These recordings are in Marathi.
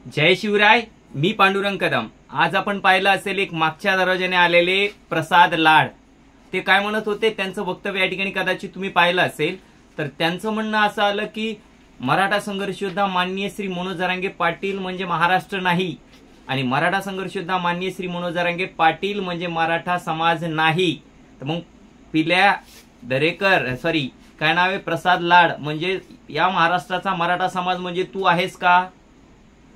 जय शिवराय. मी पांडुरंग कदम. आज आपण पाहिलं असेल एक मागच्या दरवाजाने आलेले प्रसाद लाड. ते काय म्हणत होते, त्यांचं वक्तव्य या ठिकाणी कदाचित तुम्ही पाहिलं असेल. तर त्यांचं म्हणणं असं आलं की मराठा संघर्ष योद्धा माननीय श्री मनोज जरांगे पाटील म्हणजे महाराष्ट्र नाही, आणि मराठा संघर्ष योद्धा माननीय श्री मनोज जरांगे पाटील म्हणजे मराठा समाज नाही. तर मग पिल्या दरेकर काय नाव आहे, प्रसाद लाड म्हणजे या महाराष्ट्राचा मराठा समाज म्हणजे तू आहेस का?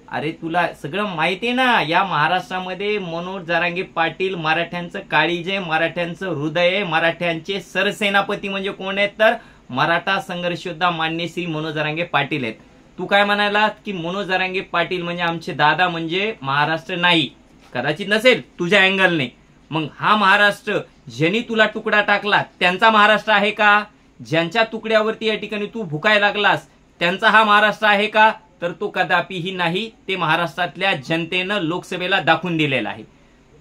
अरे तुला सगळं माहिती आहे ना, या महाराष्ट्रामध्ये मनोज जरांगे पाटील मराठ्यांचं काळीज आहे, मराठ्यांचं हृदय आहे. मराठ्यांचे सरसेनापती म्हणजे कोण आहेत, तर मराठा संघर्ष योद्धा माननीय श्री मनोज जरांगे पाटील आहेत. तू काय म्हणाला की मनोज जरांगे पाटील म्हणजे आमचे दादा म्हणजे महाराष्ट्र नाही? कदाचित नसेल तुझ्या अँगलने. मग हा महाराष्ट्र ज्यांनी तुला तुकडा टाकला त्यांचा महाराष्ट्र आहे का? ज्यांच्या तुकड्यावरती या ठिकाणी तू भुकायला लागलास त्यांचा हा महाराष्ट्र आहे का? तर तो कदापिही नाही. ते महाराष्ट्रातल्या जनतेनं लोकसभेला दाखवून दिलेला आहे.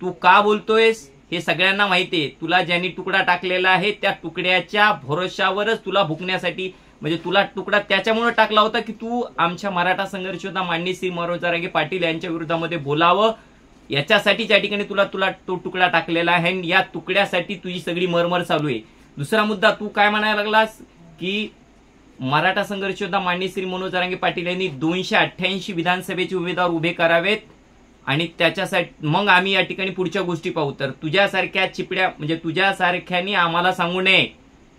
तू का बोलतोयस हे सगळ्यांना माहितीये. तुला ज्यांनी तुकडा टाकलेला आहे त्या तुकड्याच्या भरोशावरच तुला भुकण्यासाठी, म्हणजे तुला तुकडा त्याच्यामुळे टाकला होता की तू आमच्या मराठा संघर्ष योद्धा माननीय श्री मनोज जरांगे पाटील यांच्या विरोधामध्ये बोलावं, याच्यासाठी त्या ठिकाणी तुला तो तुकडा टाकलेला आहे. या तुकड्यासाठी तुझी सगळी मरमर चालू आहे. दुसरा मुद्दा, तू काय म्हणायला लागलास की मराठा संघर्ष योद्धा माननीय श्री मनोज जरांगे पाटील यांनी 288 विधानसभेचे उमेदवार उभे करावेत आणि त्याच्यासाठी मग आम्ही या ठिकाणी पुढच्या गोष्टी पाहू. तर तुझ्यासारख्या चिपड्या म्हणजे तुझ्यासारख्यानी आम्हाला सांगू नये.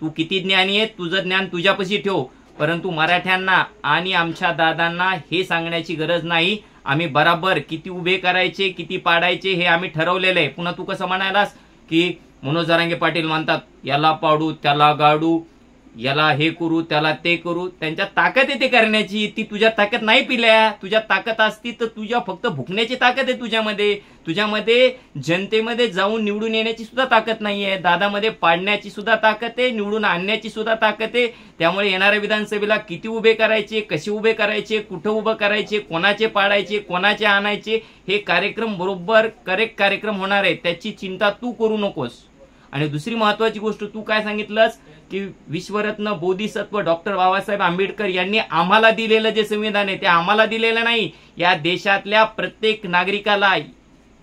तू किती ज्ञानी आहे, तुझं ज्ञान तुझ्यापाशी ठेव, परंतु मराठ्यांना आणि आमच्या दादांना हे सांगण्याची गरज नाही. आम्ही बराबर किती उभे करायचे किती पाडायचे हे आम्ही ठरवलेलं आहे. पुन्हा तू कसं म्हणायलास की मनोज जरांगे पाटील म्हणतात याला पाडू त्याला गाडू, याला हे करू त्याला ते करू. त्यांच्या ताकद आहे ते करण्याची, ती तुझ्या ताकद नाही. पिल्या तुझ्या ताकद असती तर तुझ्या फक्त भुकण्याची ताकद आहे तुझ्यामध्ये जनतेमध्ये जाऊन निवडून येण्याची सुद्धा ताकद नाहीये. दादामध्ये पाडण्याची सुद्धा ताकद आहे, निवडून आणण्याची सुद्धा ताकद आहे. त्यामुळे येणाऱ्या विधानसभेला किती उभे करायचे, कसे उभे करायचे, कुठं उभं करायचे, कोणाचे पाडायचे, कोणाचे आणायचे, हे कार्यक्रम बरोबर करेक्ट कार्यक्रम होणार आहे. त्याची चिंता तू करू नकोस. आणि दुसरी महत्वाची गोष्ट, तू काय सांगितलंस की विश्वरत्न बोधिसत्व डॉक्टर बाबासाहेब आंबेडकर यांनी आम्हाला दिलेलं जे संविधान आहे ते आम्हाला दिलेलं नाही. या देशातल्या प्रत्येक नागरिकाला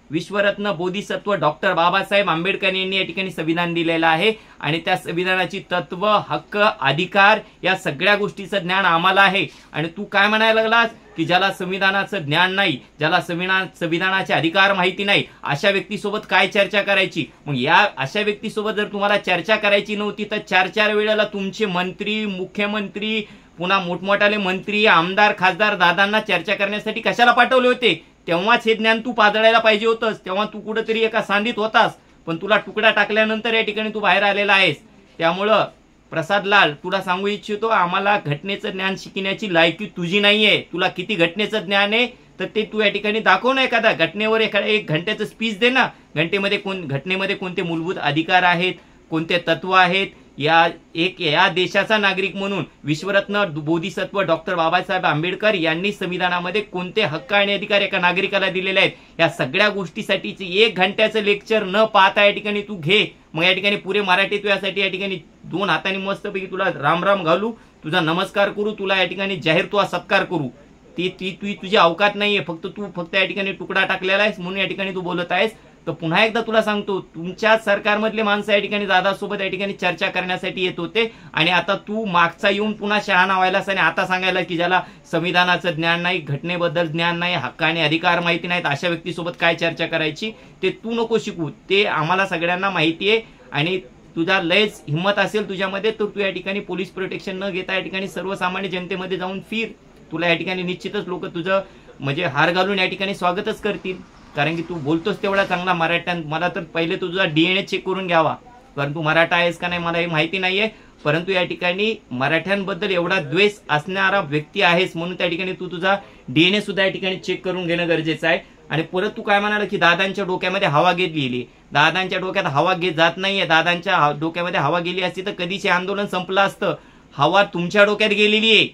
विश्वरत्न बोधिसत्व डॉक्टर बाबासाहेब आंबेडकर यांनी या ठिकाणी संविधान दिलेलं आहे. आणि त्या संविधानाची तत्व, हक्क, अधिकार या सगळ्या गोष्टीचं ज्ञान आम्हाला आहे. आणि तू काय म्हणायला लागलास की ज्याला संविधानाचं ज्ञान नाही, ज्याला संविधानाचे अधिकार माहिती नाही, अशा व्यक्तीसोबत काय चर्चा करायची? मग या अशा व्यक्तीसोबत जर तुम्हाला चर्चा करायची नव्हती तर 4 वेळेला तुमचे मंत्री, मुख्यमंत्री, पुन्हा मोठमोठाले मंत्री, आमदार, खासदार दादांना चर्चा करण्यासाठी कशाला पाठवले होते? तेव्हाच हे ज्ञान तू पाजळायला पाहिजे होतंस. तेव्हा तू कुठेतरी एका सांधीत होतास, पण तुला तुकडा टाकल्यानंतर या ठिकाणी तू बाहेर आलेला आहेस. त्यामुळं प्रसाद लाल, तुला सांगू इच्छितो, आम्हाला घटनेचं ज्ञान शिकण्याची लायकी तुझी नाहीये. तुला किती घटनेचं ज्ञान आहे तर ते तू या ठिकाणी दाखव ना. एखादा घटनेवर एक घंट्याचं स्पीच दे ना. घटनेमध्ये कोणते मूलभूत अधिकार आहेत, कोणते तत्व आहेत. या देशाचा नागरिक म्हणून विश्वरत्न बोधिसत्व डॉक्टर बाबासाहेब आंबेडकर यांनी संविधानामध्ये कोणते हक्क आणि अधिकार एका नागरिकाला दिलेले आहेत, या सगळ्या गोष्टीसाठीचे 1 घंट्याचं लेक्चर न पाहता या ठिकाणी तू घे. मग या ठिकाणी पुरे मराठी तू यासाठी या ठिकाणी 2 हातांनी मस्तपैकी तुला राम राम घालू, तुझा नमस्कार करू, तुला या ठिकाणी जाहीर तुझा सत्कार करू. ती तुझी अवकात नाहीये. फक्त या ठिकाणी तुकडा टाकलेला आहेस म्हणून या ठिकाणी तू बोलत आहेस. तर पुन्हा एकदा तुला सांगतो, तुमच्या सरकारमधले माणसं या ठिकाणी दादासोबत या ठिकाणी चर्चा करण्यासाठी येत होते आणि आता तू मागचा येऊन पुन्हा शहाणा व्हायलास आणि आता सांगायला की ज्याला संविधानाचं ज्ञान नाही, घटनेबद्दल ज्ञान नाही, हक्क आणि अधिकार माहिती नाहीत, अशा व्यक्तीसोबत काय चर्चा करायची ते तू नको शिकू. ते आम्हाला सगळ्यांना माहिती आहे. आणि तुझा लयच हिंमत असेल तुझ्यामध्ये तर तू या ठिकाणी पोलीस प्रोटेक्शन न घेता या ठिकाणी सर्वसामान्य जनतेमध्ये जाऊन फिर. तुला या ठिकाणी निश्चितच लोक तुझं म्हणजे हार घालून या ठिकाणी स्वागतच करतील, कारण की तू बोलतोस तेवढा चांगला मराठ्यां. मला तर पहिले तुझा DNA चेक करून घ्यावा, कारण तू मराठा आहेस का नाही मला हे माहिती नाहीये. परंतु या ठिकाणी मराठ्यांबद्दल एवढा द्वेष असणारा व्यक्ती आहेस म्हणून त्या ठिकाणी तू तुझा DNA सुद्धा या ठिकाणी चेक करून घेणं गरजेचं आहे. आणि परत तू काय म्हणाला की दादांच्या डोक्यामध्ये हवा गेली. दादांच्या डोक्यात हवा जात नाहीये. दादांच्या डोक्यामध्ये हवा गेली असती तर कधीच आंदोलन संपलं असतं. हवा तुमच्या डोक्यात गेलेली आहे.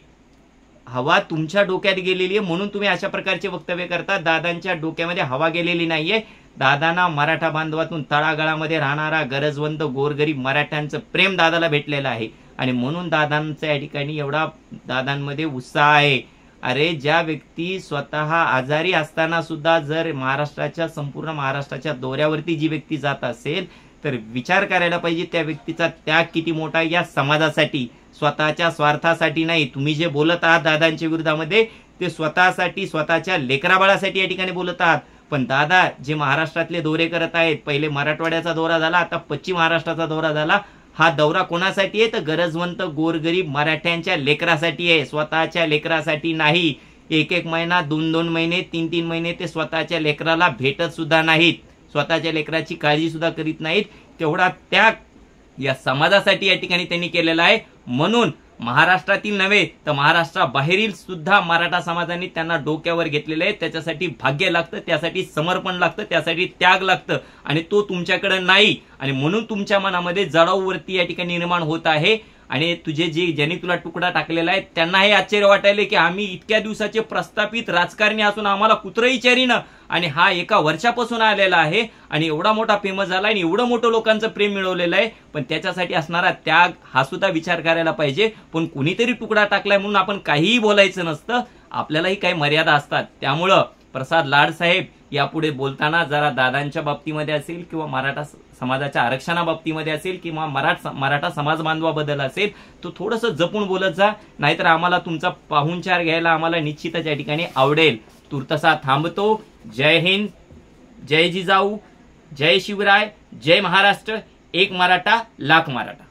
म्हणून तुम्ही अशा प्रकारचे वक्तव्य करता. दादांच्या डोक्यामध्ये हवा गेलेली नाहीये. दादांना मराठा बांधवातून तळागाळामध्ये राहणारा गरजवंत गोरगरीब मराठ्यांचं प्रेम दादाला भेटलेलं आहे आणि म्हणून दादांच्या या ठिकाणी एवढा दादांमध्ये उत्साह आहे. अरे ज्या व्यक्ती स्वतः आजारी असताना सुद्धा जर संपूर्ण महाराष्ट्राच्या दौऱ्यावरती जी व्यक्ती जात असेल तर विचार करायला पाहिजे त्या व्यक्तीचा त्याग किती मोठा या समाजासाठी, स्वतःच्या स्वार्थासाठी नाही. तुम्ही जे बोलत आहात दादांच्या विरोधामध्ये ते स्वतःसाठी, स्वतःच्या लेकराबाळासाठी या ठिकाणी बोलत आहात. पण दादा जे महाराष्ट्रातले दौरे करत आहेत, पहिले मराठवाड्याचा दौरा झाला, आता पश्चिम महाराष्ट्राचा दौरा झाला, हा दौरा कोणासाठी आहे तर गरजवंत गोरगरीब मराठ्यांच्या लेकरासाठी आहे, स्वतःच्या लेकरासाठी नाही. एक महिना, 2 महिने, 3 महिने ते स्वतःच्या लेकराला भेटत सुद्धा नाहीत, स्वतःच्या लेकराची काळजी सुद्धा करीत नाहीत. तेवढा त्याग या समाजासाठी या ठिकाणी त्यांनी केलेला आहे. म्हणून महाराष्ट्रातील नव्हे तर महाराष्ट्राबाहेरील सुद्धा मराठा समाजाने त्यांना डोक्यावर घेतलेले आहे. त्याच्यासाठी भाग्य लागतं, त्यासाठी समर्पण लागतं, त्यासाठी त्याग लागतं आणि तो तुमच्याकडे नाही. आणि म्हणून तुमच्या मनामध्ये जळाऊवरती या ठिकाणी निर्माण होत आहे. आणि ज्यांनी तुला तुकडा टाकलेला आहे त्यांना हे आश्चर्य वाटायले की आम्ही इतक्या दिवसाचे प्रस्थापित राजकारणी असून आम्हाला कुत्रही चरीनं आणि हा 1 वर्षापासून आलेला आहे आणि एवढा मोठा फेमस झाला आणि एवढं मोठं लोकांचं प्रेम मिळवलेलं आहे. पण त्याच्यासाठी असणारा त्याग हा सुद्धा विचार करायला पाहिजे. पण कुणीतरी तुकडा टाकलाय म्हणून आपण काहीही बोलायचं नसतं, आपल्यालाही काही मर्यादा असतात. त्यामुळं प्रसाद लाड साहेब यापुढे बोलताना जरा दादांच्या बाबतीमध्ये असेल किंवा मराठा समाजाच्या आरक्षणाबाबतीमध्ये असेल किंवा मराठा समाज बांधवाबद्दल असेल तो थोडंसं जपून बोलत जा, नाहीतर आम्हाला तुमचा पाहुणचार घ्यायला आम्हाला निश्चितच या ठिकाणी आवडेल. तुर्तसा थांबतो. जय हिंद, जय जिजाऊ, जय शिवराय, जय महाराष्ट्र. एक मराठा लाख मराठा.